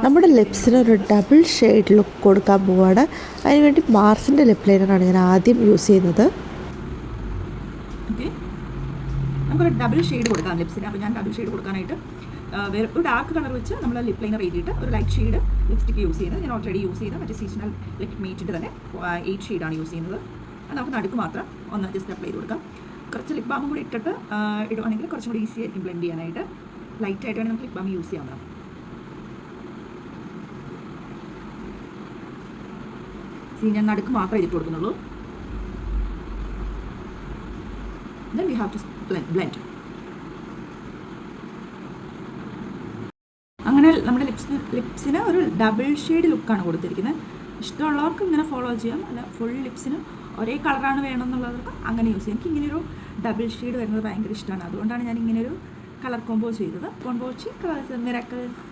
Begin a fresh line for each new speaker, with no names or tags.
നമ്മുടെ ലിപ്സിന് ഒരു double shade look കൊടുക്കാൻ പോവുകയാണ്. അതിനുവേണ്ടി മാർസിൻ്റെ ലിപ് ലൈനറാണ് ഞാൻ ആദ്യം യൂസ് ചെയ്യുന്നത്.
ഓക്കെ, നമുക്കൊരു ഡബിൾ ഷെയ്ഡ് കൊടുക്കാം ലിപ്സിന്. അപ്പോൾ ഞാൻ ഡബിൾ ഷെയ്ഡ് കൊടുക്കാനായിട്ട് ഒരു ഡാർക്ക് കളർ വെച്ച് നമ്മൾ ലിപ് ലൈനർ എഴുതിയിട്ട് ഒരു ലൈറ്റ് ഷെയ്ഡ് ലിപ്സ്റ്റിക്ക് യൂസ് ചെയ്യുന്നത്. ഞാൻ ഓൾറെഡി യൂസ് ചെയ്ത് മറ്റേ സീസണൽ ലിപ് മേറ്റിൻ്റെ തന്നെ 8 ഷെയ്ഡാണ് യൂസ് ചെയ്യുന്നത്. അത് നമുക്ക് നടുക്ക് മാത്രം ഒന്ന് ജസ്റ്റ് അപ്ലൈ ചെയ്ത് കൊടുക്കാം. കുറച്ച് ലിപ് ബാമും കൂടി ഇട്ടിട്ട് ഇടുവാണെങ്കിൽ കുറച്ചും കൂടി ഈസി ആയിരിക്കും ബ്ലെൻഡ് ചെയ്യാനായിട്ട്. ലൈറ്റായിട്ട് വേണം നമുക്ക് ലിപ് ബാം യൂസ് ചെയ്യാൻ. ഞാൻ നടുക്ക് മാത്രമേ എഴുതി കൊടുക്കുന്നുള്ളൂ. Then we have to blend. അങ്ങനെ നമ്മുടെ ലിപ്സിന് ഒരു ഡബിൾ ഷെയ്ഡ് ലുക്കാണ് കൊടുത്തിരിക്കുന്നത്. ഇഷ്ടമുള്ളവർക്ക് ഇങ്ങനെ ഫോളോ ചെയ്യാം, അല്ല ഫുൾ ലിപ്സിന് ഒരേ കളറാണ് വേണമെന്നുള്ളവർക്ക് അങ്ങനെ യൂസ് ചെയ്യാം. എനിക്ക് ഇങ്ങനെയൊരു ഡബിൾ ഷെയ്ഡ് വരുന്നത് ഭയങ്കര ഇഷ്ടമാണ്. അതുകൊണ്ടാണ് ഞാൻ ഇങ്ങനെയൊരു കളർ കോംബോ ചെയ്തത്. കോംബോച്ചി കളേഴ്സ് മിറാക്കിൾസ്